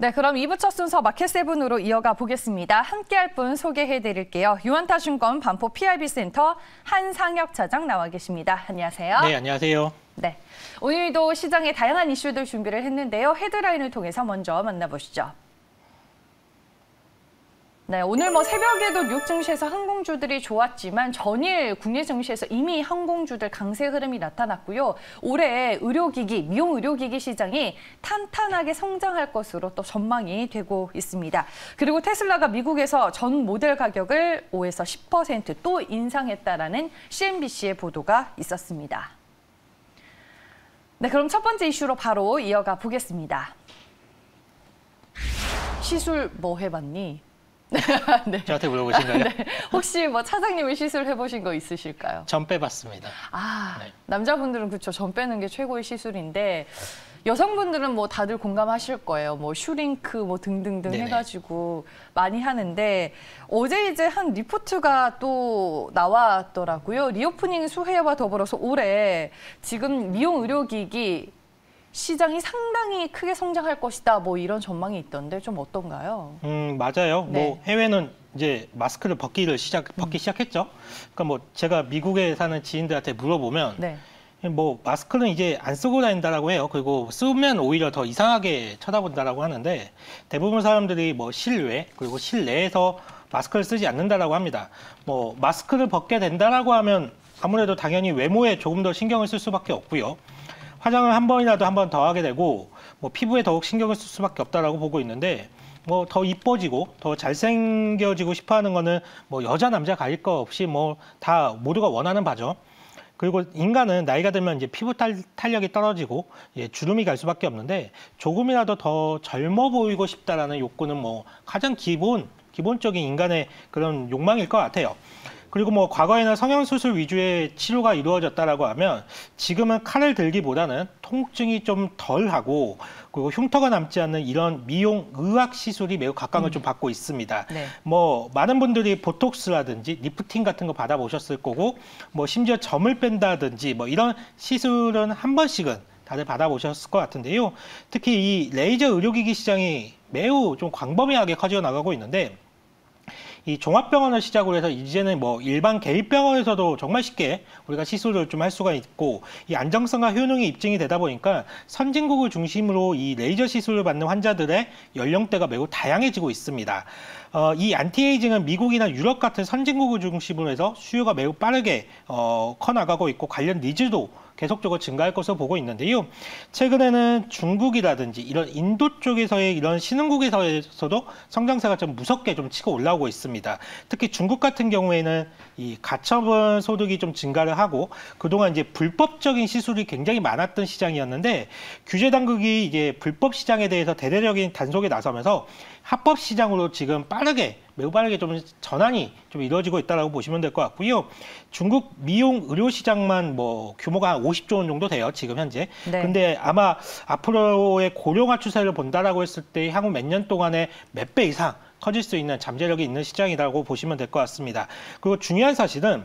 네, 그럼 2부 첫 순서 마켓세븐으로 이어가 보겠습니다. 함께할 분 소개해드릴게요. 유한타증권 반포 PIB센터 한상혁 차장 나와 계십니다. 안녕하세요. 네, 안녕하세요. 네, 오늘도 시장의 다양한 이슈들 준비를 했는데요. 헤드라인을 통해서 먼저 만나보시죠. 네, 오늘 새벽에도 뉴욕 증시에서 항공주들이 좋았지만 전일 국내 증시에서 이미 항공주들 강세 흐름이 나타났고요. 올해 의료기기, 미용 의료기기 시장이 탄탄하게 성장할 것으로 또 전망이 되고 있습니다. 그리고 테슬라가 미국에서 전 모델 가격을 5에서 10% 또 인상했다라는 CNBC의 보도가 있었습니다. 네, 그럼 첫 번째 이슈로 바로 이어가 보겠습니다. 시술 뭐 해봤니? 네. 저한테 물어보신 거예요? 네. 혹시 차장님이 시술 해보신 거 있으실까요? 전 빼봤습니다. 네. 남자분들은 그렇죠. 전 빼는 게 최고의 시술인데 여성분들은 다들 공감하실 거예요. 슈링크 등등등 네네. 해가지고 많이 하는데 어제 이제 한 리포트가 또 나왔더라고요. 리오프닝 수혜와 더불어서 올해 지금 미용 의료기기 시장이 상당히 크게 성장할 것이다. 이런 전망이 있던데 좀 어떤가요? 맞아요. 네. 해외는 이제 마스크를 벗기 시작했죠. 그러니까 제가 미국에 사는 지인들한테 물어보면 네. 마스크는 이제 안 쓰고 다닌다라고 해요. 그리고 쓰면 오히려 더 이상하게 쳐다본다라고 하는데 대부분 사람들이 실외 그리고 실내에서 마스크를 쓰지 않는다라고 합니다. 마스크를 벗게 된다라고 하면 아무래도 당연히 외모에 조금 더 신경을 쓸 수밖에 없고요. 화장을 한 번 더 하게 되고 피부에 더욱 신경을 쓸 수밖에 없다라고 보고 있는데 더 이뻐지고 더 잘생겨지고 싶어하는 거는 여자 남자 가릴 거 없이 다 모두가 원하는 바죠. 그리고 인간은 나이가 들면 이제 피부 탄력이 떨어지고 주름이 갈 수밖에 없는데 조금이라도 더 젊어 보이고 싶다라는 욕구는 가장 기본적인 인간의 그런 욕망일 것 같아요. 그리고 과거에는 성형수술 위주의 치료가 이루어졌다라고 하면 지금은 칼을 들기보다는 통증이 좀 덜하고 그리고 흉터가 남지 않는 이런 미용 의학 시술이 매우 각광을 좀 받고 있습니다. 네. 많은 분들이 보톡스라든지 리프팅 같은 거 받아보셨을 거고 심지어 점을 뺀다든지 이런 시술은 한 번씩은 다들 받아보셨을 것 같은데요. 특히 이 레이저 의료기기 시장이 매우 좀 광범위하게 커져 나가고 있는데 이 종합병원을 시작으로 해서 이제는 일반 개인병원에서도 정말 쉽게 우리가 시술을 좀 할 수가 있고 이 안정성과 효능이 입증이 되다 보니까 선진국을 중심으로 이 레이저 시술을 받는 환자들의 연령대가 매우 다양해지고 있습니다. 이 안티에이징은 미국이나 유럽 같은 선진국을 중심으로 해서 수요가 매우 빠르게 커나가고 있고 관련 니즈도 계속적으로 증가할 것으로 보고 있는데요. 최근에는 중국이라든지 이런 인도 쪽에서의 이런 신흥국에서도 성장세가 좀 무섭게 좀 치고 올라오고 있습니다. 특히 중국 같은 경우에는 이 가처분 소득이 좀 증가를 하고 그동안 이제 불법적인 시술이 굉장히 많았던 시장이었는데 규제 당국이 이제 불법 시장에 대해서 대대적인 단속에 나서면서 합법 시장으로 지금 매우 빠르게 좀 전환이 좀 이루어지고 있다고 보시면 될 것 같고요. 중국 미용 의료 시장만 규모가 한 50조 원 정도 돼요, 지금 현재. 네. 근데 아마 앞으로의 고령화 추세를 본다라고 했을 때 향후 몇 년 동안에 몇 배 이상 커질 수 있는 잠재력이 있는 시장이라고 보시면 될 것 같습니다. 그리고 중요한 사실은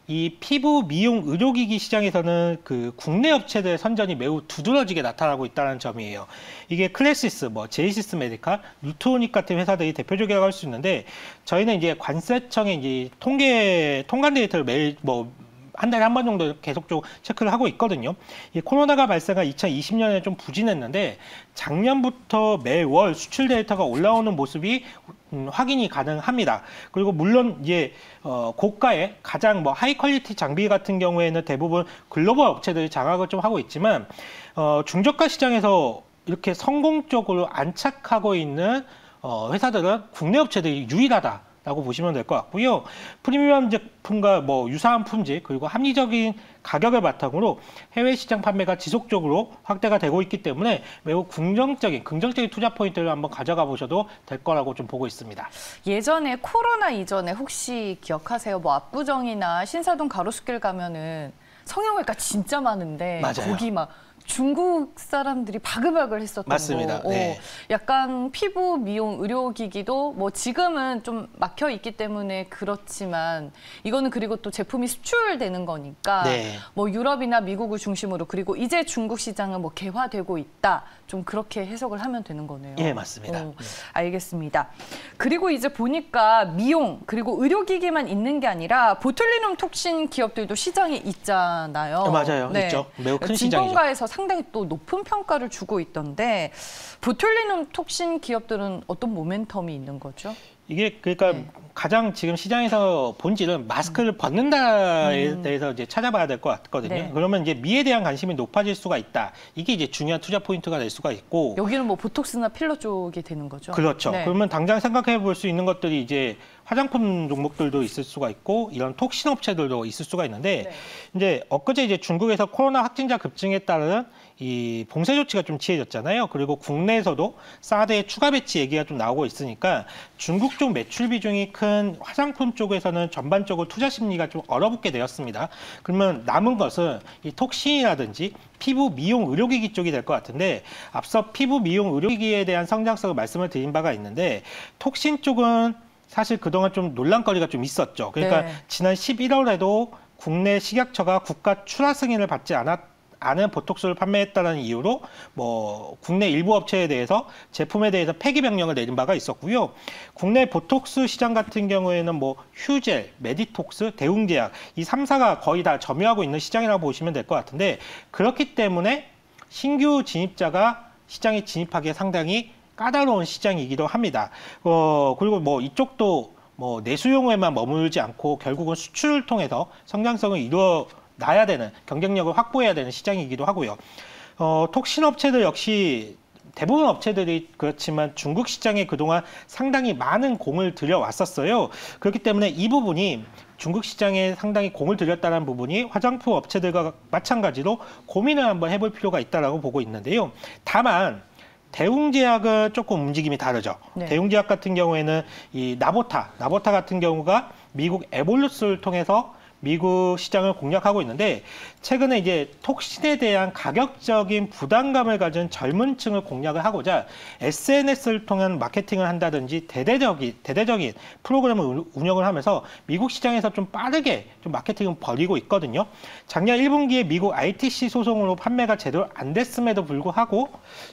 이 피부 미용 의료기기 시장에서는 그 국내 업체들의 선전이 매우 두드러지게 나타나고 있다는 점이에요. 이게 클래시스, 제이시스 메디칼, 뉴트로닉 같은 회사들이 대표적이라고 할 수 있는데 저희는 이제 관세청의 이제 통관 데이터를 매일 한 달에 한 번 정도 계속적으로 체크를 하고 있거든요. 이 코로나가 발생한 2020년에 좀 부진했는데 작년부터 매월 수출 데이터가 올라오는 모습이 확인이 가능합니다. 그리고 물론 이제 고가의 가장 하이 퀄리티 장비 같은 경우에는 대부분 글로벌 업체들이 장악을 좀 하고 있지만 중저가 시장에서 이렇게 성공적으로 안착하고 있는 회사들은 국내 업체들이 유일하다라고 보시면 될 것 같고요. 프리미엄 제품과 유사한 품질 그리고 합리적인 가격을 바탕으로 해외 시장 판매가 지속적으로 확대가 되고 있기 때문에 매우 긍정적인 투자 포인트를 한번 가져가 보셔도 될 거라고 좀 보고 있습니다. 예전에 코로나 이전에 혹시 기억하세요? 압구정이나 신사동 가로수길 가면은 성형외과 진짜 많은데 맞아요. 거기 중국 사람들이 바글바글 했었던 맞습니다. 거. 네. 약간 피부 미용 의료기기도 지금은 좀 막혀 있기 때문에 그렇지만 이거는 그리고 또 제품이 수출되는 거니까 네. 유럽이나 미국을 중심으로 그리고 이제 중국 시장은 개화되고 있다. 좀 그렇게 해석을 하면 되는 거네요. 예, 맞습니다. 알겠습니다. 그리고 이제 보니까 미용 그리고 의료기기만 있는 게 아니라 보툴리눔 톡신 기업들도 시장에 있잖아요. 맞아요. 있죠. 매우 큰 시장이죠. 증권가에서 상당히 또 높은 평가를 주고 있던데 보툴리눔 톡신 기업들은 어떤 모멘텀이 있는 거죠? 이게 그러니까 가장 지금 시장에서 본질은 마스크를 벗는다에 대해서 이제 찾아봐야 될 것 같거든요. 네. 그러면 이제 미에 대한 관심이 높아질 수가 있다. 이게 이제 중요한 투자 포인트가 될 수가 있고. 여기는 뭐 보톡스나 필러 쪽이 되는 거죠? 그렇죠. 네. 그러면 당장 생각해 볼 수 있는 것들이 이제 화장품 종목들도 있을 수가 있고 이런 톡신 업체들도 있을 수가 있는데 이제 엊그제 이제 중국에서 코로나 확진자 급증에 따른 이 봉쇄 조치가 좀 취해졌잖아요. 그리고 국내에서도 사드의 추가 배치 얘기가 좀 나오고 있으니까 중국 쪽 매출 비중이 큰 화장품 쪽에서는 전반적으로 투자 심리가 좀 얼어붙게 되었습니다. 그러면 남은 것은 이 톡신이라든지 피부 미용 의료기기 쪽이 될 것 같은데 앞서 피부 미용 의료기기에 대한 성장성을 말씀을 드린 바가 있는데 톡신 쪽은 사실 그동안 좀 논란거리가 좀 있었죠. 그러니까 지난 11월에도 국내 식약처가 국가 출하 승인을 받지 않은 보톡스를 판매했다는 이유로 뭐 국내 일부 업체에 대해서 제품에 대해서 폐기 명령을 내린 바가 있었고요. 국내 보톡스 시장 같은 경우에는 뭐 휴젤, 메디톡스, 대웅제약 이 3사가 거의 다 점유하고 있는 시장이라고 보시면 될 것 같은데 그렇기 때문에 신규 진입자가 시장에 진입하기에 상당히 까다로운 시장이기도 합니다. 그리고 뭐 이쪽도 뭐 내수용에만 머물지 않고 결국은 수출을 통해서 성장성을 이루어나야 되는 경쟁력을 확보해야 되는 시장이기도 하고요. 톡신 업체들 역시 대부분 업체들이 그렇지만 중국 시장에 그동안 상당히 많은 공을 들여왔었어요. 그렇기 때문에 이 부분이 중국 시장에 상당히 공을 들였다는 부분이 화장품 업체들과 마찬가지로 고민을 한번 해볼 필요가 있다고 보고 있는데요. 다만 대웅제약은 조금 움직임이 다르죠. 네. 대웅제약 같은 경우에는 이 나보타 같은 경우가 미국 에볼루스를 통해서 미국 시장을 공략하고 있는데 최근에 이제 톡신에 대한 가격적인 부담감을 가진 젊은 층을 공략을 하고자 SNS를 통한 마케팅을 한다든지 대대적인 프로그램을 운영을 하면서 미국 시장에서 좀 빠르게 좀 마케팅을 벌이고 있거든요. 작년 1분기에 미국 ITC 소송으로 판매가 제대로 안 됐음에도 불구하고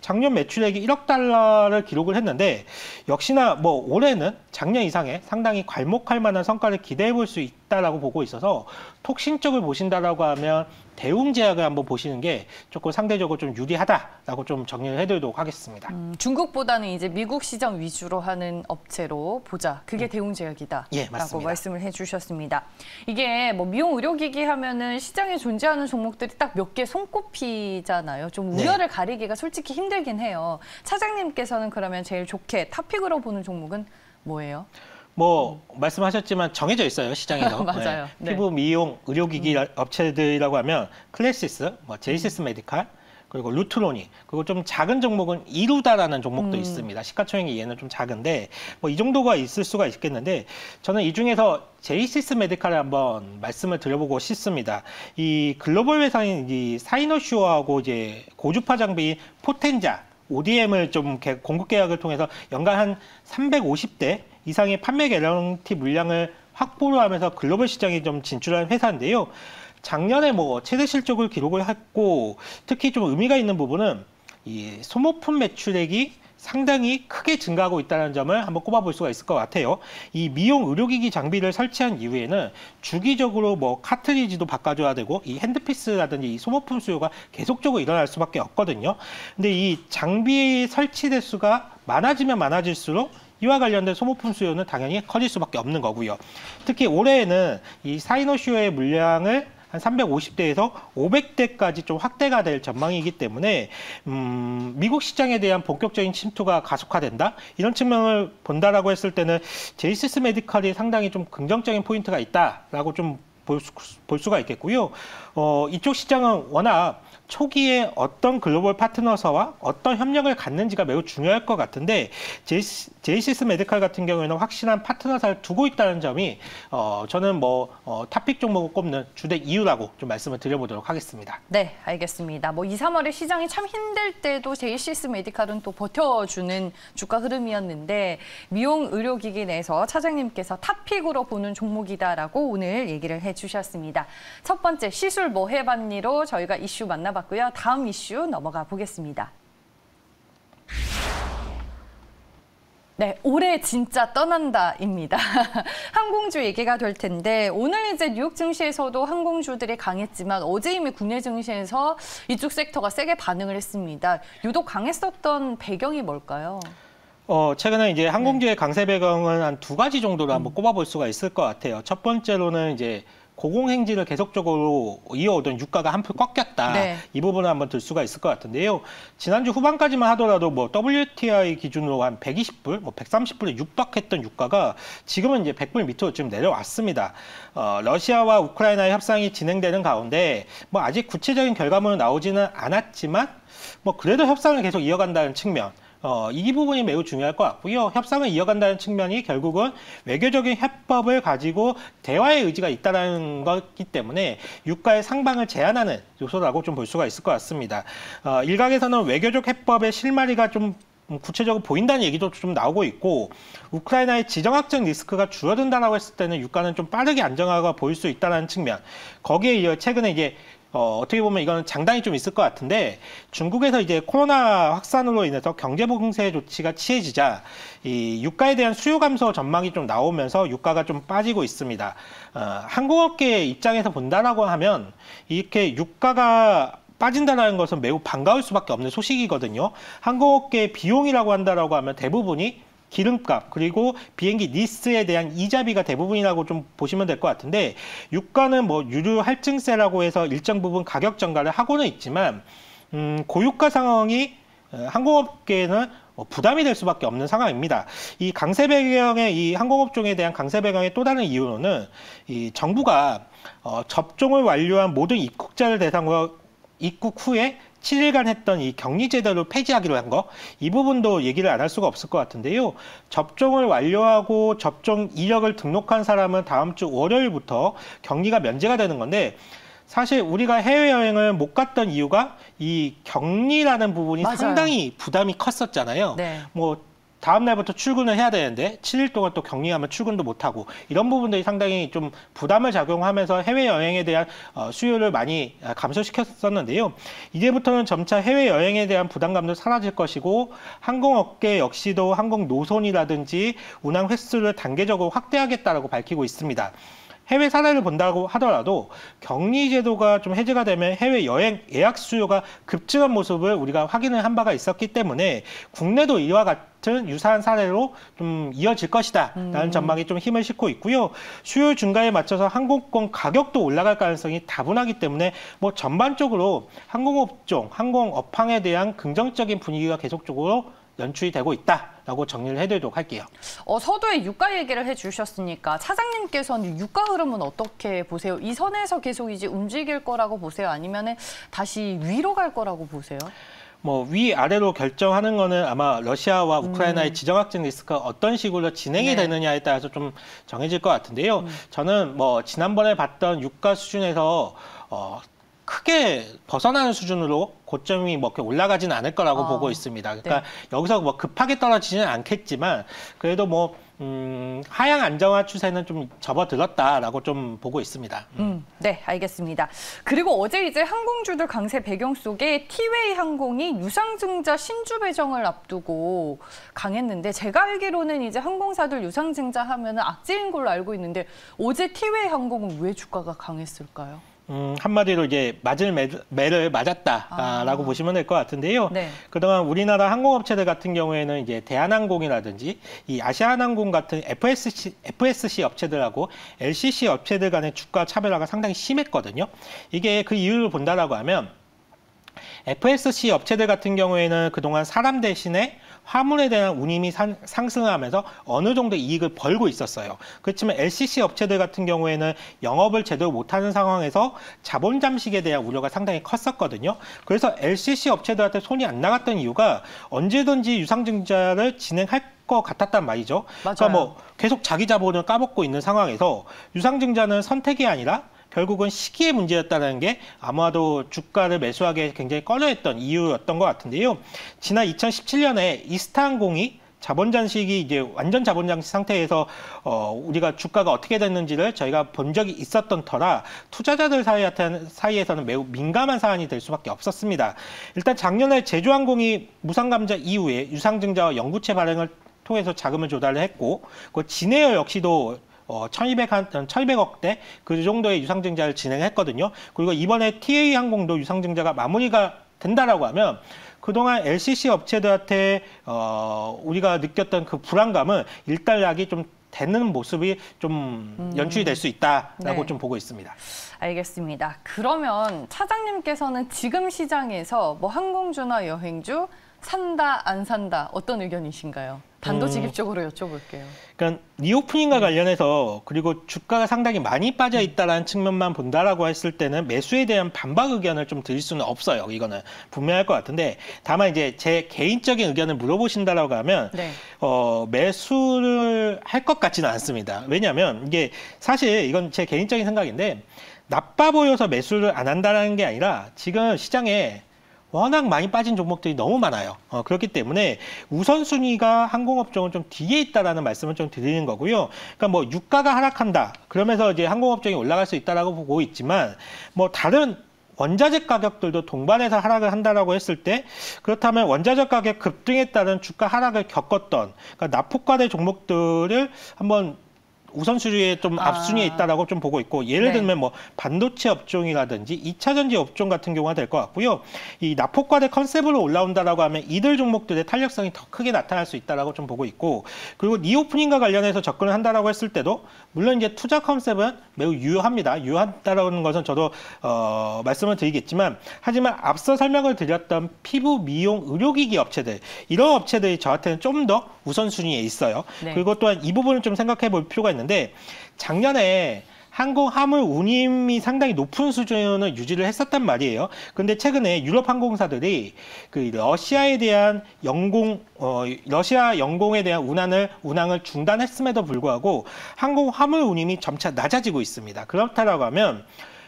작년 매출액이 1억 달러를 기록을 했는데 역시나 뭐 올해는 작년 이상의 상당히 괄목할 만한 성과를 기대해 볼 수 있다라고 보고 있어서 톡신 쪽을 보신다라고 하면 대웅제약을 한번 보시는 게 조금 상대적으로 좀 유리하다라고 좀 정리를 해드리도록 하겠습니다. 중국보다는 이제 미국 시장 위주로 하는 업체로 보자. 그게 대웅제약이다라고 예, 맞습니다. 말씀을 해주셨습니다. 이게 뭐 미용 의료기기 하면은 시장에 존재하는 종목들이 딱 몇 개 손꼽히잖아요. 좀 우열을 가리기가 솔직히 힘들긴 해요. 차장님께서는 그러면 제일 좋게 탑픽으로 보는 종목은 뭐예요? 뭐 말씀하셨지만 정해져 있어요 시장에서. 맞아요. 네. 피부 미용 의료기기 업체들이라고 하면 클래시스, 뭐 제이시스 메디칼, 그리고 루트로니, 그리고 좀 작은 종목은 이루다라는 종목도 있습니다. 시가총액이 얘는 좀 작은데 뭐 이 정도가 있을 수가 있겠는데 저는 이 중에서 제이시스 메디칼을 한번 말씀을 드려보고 싶습니다. 이 글로벌 회사인 이 사이노슈어하고 이제 고주파 장비인 포텐자 ODM을 좀 공급 계약을 통해서 연간 한 350대 이상의 판매 개런티 물량을 확보를 하면서 글로벌 시장에 좀 진출한 회사인데요. 작년에 뭐 최대 실적을 기록을 했고 특히 좀 의미가 있는 부분은 이 소모품 매출액이 상당히 크게 증가하고 있다는 점을 한번 꼽아볼 수가 있을 것 같아요. 이 미용 의료기기 장비를 설치한 이후에는 주기적으로 뭐 카트리지도 바꿔줘야 되고 이 핸드피스라든지 이 소모품 수요가 계속적으로 일어날 수밖에 없거든요. 근데 이 장비 설치 대수가 많아지면 많아질수록 이와 관련된 소모품 수요는 당연히 커질 수밖에 없는 거고요. 특히 올해에는 이 사이노슈어의 물량을 한 350대에서 500대까지 좀 확대가 될 전망이기 때문에 미국 시장에 대한 본격적인 침투가 가속화된다? 이런 측면을 본다라고 했을 때는 제이시스 메디칼이 상당히 좀 긍정적인 포인트가 있다라고 좀 볼 수가 있겠고요. 이쪽 시장은 워낙 초기에 어떤 글로벌 파트너사와 어떤 협력을 갖는지가 매우 중요할 것 같은데 제이시스 메디칼 같은 경우에는 확실한 파트너사를 두고 있다는 점이 저는 뭐 탑픽 종목을 꼽는 주된 이유라고 좀 말씀을 드려보도록 하겠습니다. 네, 알겠습니다. 뭐 2, 3월에 시장이 참 힘들 때도 제이시스 메디칼은 또 버텨주는 주가 흐름이었는데 미용 의료기기 내에서 차장님께서 탑픽으로 보는 종목이다라고 오늘 얘기를 해주셨습니다. 첫 번째 시술 뭐 해봤니로 저희가 이슈 만나봤고요. 다음 이슈 넘어가 보겠습니다. 네, 올해 진짜 떠난다입니다. 항공주 얘기가 될 텐데 오늘 이제 뉴욕 증시에서도 항공주들이 강했지만 어제 이미 국내 증시에서 이쪽 섹터가 세게 반응을 했습니다. 유독 강했었던 배경이 뭘까요? 최근에 이제 항공주의 강세 배경은 한 두 가지 정도로 한번 꼽아볼 수가 있을 것 같아요. 첫 번째로는 이제 고공행진을 계속적으로 이어오던 유가가 한풀 꺾였다. 네. 이 부분을 한번 들 수가 있을 것 같은데요. 지난주 후반까지만 하더라도 뭐 WTI 기준으로 한 120불, 뭐 130불에 육박했던 유가가 지금은 이제 100불 밑으로 지금 내려왔습니다. 러시아와 우크라이나의 협상이 진행되는 가운데 뭐 아직 구체적인 결과물은 나오지는 않았지만 뭐 그래도 협상을 계속 이어간다는 측면. 이 부분이 매우 중요할 것 같고요. 협상을 이어간다는 측면이 결국은 외교적인 해법을 가지고 대화의 의지가 있다는 것이기 때문에 유가의 상방을 제한하는 요소라고 좀 볼 수가 있을 것 같습니다. 일각에서는 외교적 해법의 실마리가 좀 구체적으로 보인다는 얘기도 좀 나오고 있고 우크라이나의 지정학적 리스크가 줄어든다라고 했을 때는 유가는 좀 빠르게 안정화가 보일 수 있다는 측면. 거기에 이어 최근에 이제 어떻게 보면 이거는 장단이 좀 있을 것 같은데 중국에서 이제 코로나 확산으로 인해서 경제 봉쇄 조치가 취해지자 이 유가에 대한 수요 감소 전망이 좀 나오면서 유가가 좀 빠지고 있습니다. 항공업계 입장에서 본다라고 하면 이렇게 유가가 빠진다는 것은 매우 반가울 수밖에 없는 소식이거든요. 항공업계의 비용이라고 한다라고 하면 대부분이 기름값 그리고 비행기 리스에 대한 이자비가 대부분이라고 좀 보시면 될 것 같은데 유가는 뭐 유류 할증세라고 해서 일정 부분 가격 전가를 하고는 있지만 고유가 상황이 항공업계에는 부담이 될 수밖에 없는 상황입니다. 이 강세 배경의 이 항공업종에 대한 강세 배경의 또 다른 이유로는 이 정부가 접종을 완료한 모든 입국자를 대상으로 입국 후에 7일간 했던 이 격리 제도를 폐지하기로 한 거, 이 부분도 얘기를 안 할 수가 없을 것 같은데요. 접종을 완료하고 접종 이력을 등록한 사람은 다음 주 월요일부터 격리가 면제가 되는 건데 사실 우리가 해외여행을 못 갔던 이유가 이 격리라는 부분이 맞아요. 상당히 부담이 컸었잖아요. 네. 뭐 다음 날부터 출근을 해야 되는데 7일 동안 또 격리하면 출근도 못하고 이런 부분들이 상당히 좀 부담을 작용하면서 해외여행에 대한 수요를 많이 감소시켰었는데요. 이제부터는 점차 해외여행에 대한 부담감도 사라질 것이고 항공업계 역시도 항공 노선이라든지 운항 횟수를 단계적으로 확대하겠다라고 밝히고 있습니다. 해외 사례를 본다고 하더라도 격리 제도가 좀 해제가 되면 해외 여행 예약 수요가 급증한 모습을 우리가 확인을 한 바가 있었기 때문에 국내도 이와 같은 유사한 사례로 좀 이어질 것이다 라는 전망이 좀 힘을 싣고 있고요. 수요 증가에 맞춰서 항공권 가격도 올라갈 가능성이 다분하기 때문에 뭐 전반적으로 항공업종, 항공업황에 대한 긍정적인 분위기가 계속적으로 연출이 되고 있다라고 정리를 해드리도록 할게요. 서두에 유가 얘기를 해주셨으니까 차장님께서는 유가 흐름은 어떻게 보세요? 이 선에서 계속 이제 움직일 거라고 보세요? 아니면 다시 위로 갈 거라고 보세요? 뭐 위아래로 결정하는 거는 아마 러시아와 우크라이나의 지정학적 리스크가 어떤 식으로 진행이 네. 되느냐에 따라서 좀 정해질 것 같은데요. 저는 뭐 지난번에 봤던 유가 수준에서 크게 벗어나는 수준으로 고점이 뭐 이렇게 올라가지는 않을 거라고 보고 있습니다. 그러니까 네. 여기서 뭐 급하게 떨어지지는 않겠지만 그래도 뭐 하향 안정화 추세는 좀 접어들었다라고 좀 보고 있습니다. 네, 알겠습니다. 그리고 어제 이제 항공주들 강세 배경 속에 티웨이 항공이 유상증자 신주 배정을 앞두고 강했는데 제가 알기로는 이제 항공사들 유상증자 하면은 악재인 걸로 알고 있는데 어제 티웨이 항공은 왜 주가가 강했을까요? 한마디로 이제 맞을 매를 맞았다라고 보시면 될 것 같은데요. 네. 그동안 우리나라 항공업체들 같은 경우에는 이제 대한항공이라든지 이 아시아나항공 같은 FSC 업체들하고 LCC 업체들 간의 주가 차별화가 상당히 심했거든요. 이게 그 이유를 본다라고 하면 FSC 업체들 같은 경우에는 그동안 사람 대신에 화물에 대한 운임이 상승하면서 어느 정도 이익을 벌고 있었어요. 그렇지만 LCC 업체들 같은 경우에는 영업을 제대로 못하는 상황에서 자본 잠식에 대한 우려가 상당히 컸었거든요. 그래서 LCC 업체들한테 손이 안 나갔던 이유가 언제든지 유상증자를 진행할 것 같았단 말이죠. 맞아요. 그러니까 뭐 계속 자기 자본을 까먹고 있는 상황에서 유상증자는 선택이 아니라 결국은 시기의 문제였다는 게 아마도 주가를 매수하기에 굉장히 꺼려했던 이유였던 것 같은데요. 지난 2017년에 이스타항공이 자본장식이 이제 완전 자본장식 상태에서 우리가 주가가 어떻게 됐는지를 저희가 본 적이 있었던 터라 투자자들 사이에서는 매우 민감한 사안이 될 수밖에 없었습니다. 일단 작년에 제주항공이 무상감자 이후에 유상증자와 영구채 발행을 통해서 자금을 조달을 했고, 그 진에어 역시도 1,200억대 그 정도의 유상증자를 진행했거든요. 그리고 이번에 TA 항공도 유상증자가 마무리가 된다라고 하면 그동안 LCC 업체들한테 우리가 느꼈던 그 불안감은 일단락이 좀 되는 모습이 좀 연출이 될 수 있다라고 네. 좀 보고 있습니다. 알겠습니다. 그러면 차장님께서는 지금 시장에서 뭐 항공주나 여행주 산다, 안 산다 어떤 의견이신가요? 단도직입적으로 여쭤볼게요. 그러니까 리오프닝과 관련해서 그리고 주가가 상당히 많이 빠져 있다라는 측면만 본다라고 했을 때는 매수에 대한 반박 의견을 좀 드릴 수는 없어요. 이거는 분명할 것 같은데 다만 이제 제 개인적인 의견을 물어보신다라고 하면 네. 매수를 할 것 같지는 않습니다. 왜냐하면 이게 사실 이건 제 개인적인 생각인데 나빠 보여서 매수를 안 한다는 게 아니라 지금 시장에 워낙 많이 빠진 종목들이 너무 많아요. 그렇기 때문에 우선순위가 항공업종은 좀 뒤에 있다라는 말씀을 좀 드리는 거고요. 그러니까 뭐 유가가 하락한다. 그러면서 이제 항공업종이 올라갈 수 있다라고 보고 있지만 뭐 다른 원자재 가격들도 동반해서 하락을 한다라고 했을 때 그렇다면 원자재 가격 급등에 따른 주가 하락을 겪었던 그러니까 낙폭과대 종목들을 한번 우선순위에 좀 앞순위에 있다라고 좀 보고 있고 예를 들면 뭐 반도체 업종이라든지 2차 전지 업종 같은 경우가 될 것 같고요. 이 낙폭과대 컨셉으로 올라온다라고 하면 이들 종목들의 탄력성이 더 크게 나타날 수 있다라고 좀 보고 있고 그리고 리오프닝과 관련해서 접근을 한다라고 했을 때도 물론 이제 투자 컨셉은 매우 유효합니다. 유효하다라는 것은 저도 말씀을 드리겠지만 하지만 앞서 설명을 드렸던 피부, 미용, 의료기기 업체들 이런 업체들이 저한테는 좀 더 우선순위에 있어요. 네. 그리고 또한 이 부분을 좀 생각해 볼 필요가 있는데 작년에 항공 화물 운임이 상당히 높은 수준을 유지를 했었단 말이에요. 그런데 최근에 유럽 항공사들이 그 러시아에 대한 러시아 영공에 대한 운항을 중단했음에도 불구하고 항공 화물 운임이 점차 낮아지고 있습니다. 그렇다라고 하면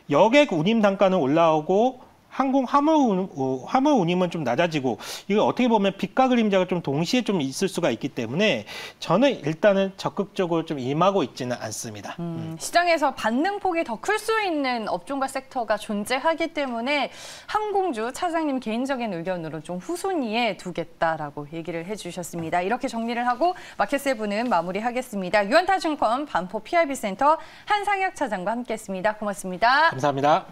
여객 운임 단가는 올라오고 항공 화물 운임은 좀 낮아지고 이거 어떻게 보면 빛과 그림자가 좀 동시에 좀 있을 수가 있기 때문에 저는 일단은 적극적으로 좀 임하고 있지는 않습니다. 시장에서 반등폭이 더 클 수 있는 업종과 섹터가 존재하기 때문에 항공주 차장님 개인적인 의견으로 좀 후순위에 두겠다라고 얘기를 해주셨습니다. 이렇게 정리를 하고 마켓세븐은 마무리하겠습니다. 유한타증권 반포 PIB센터 한상혁 차장과 함께했습니다. 고맙습니다. 감사합니다.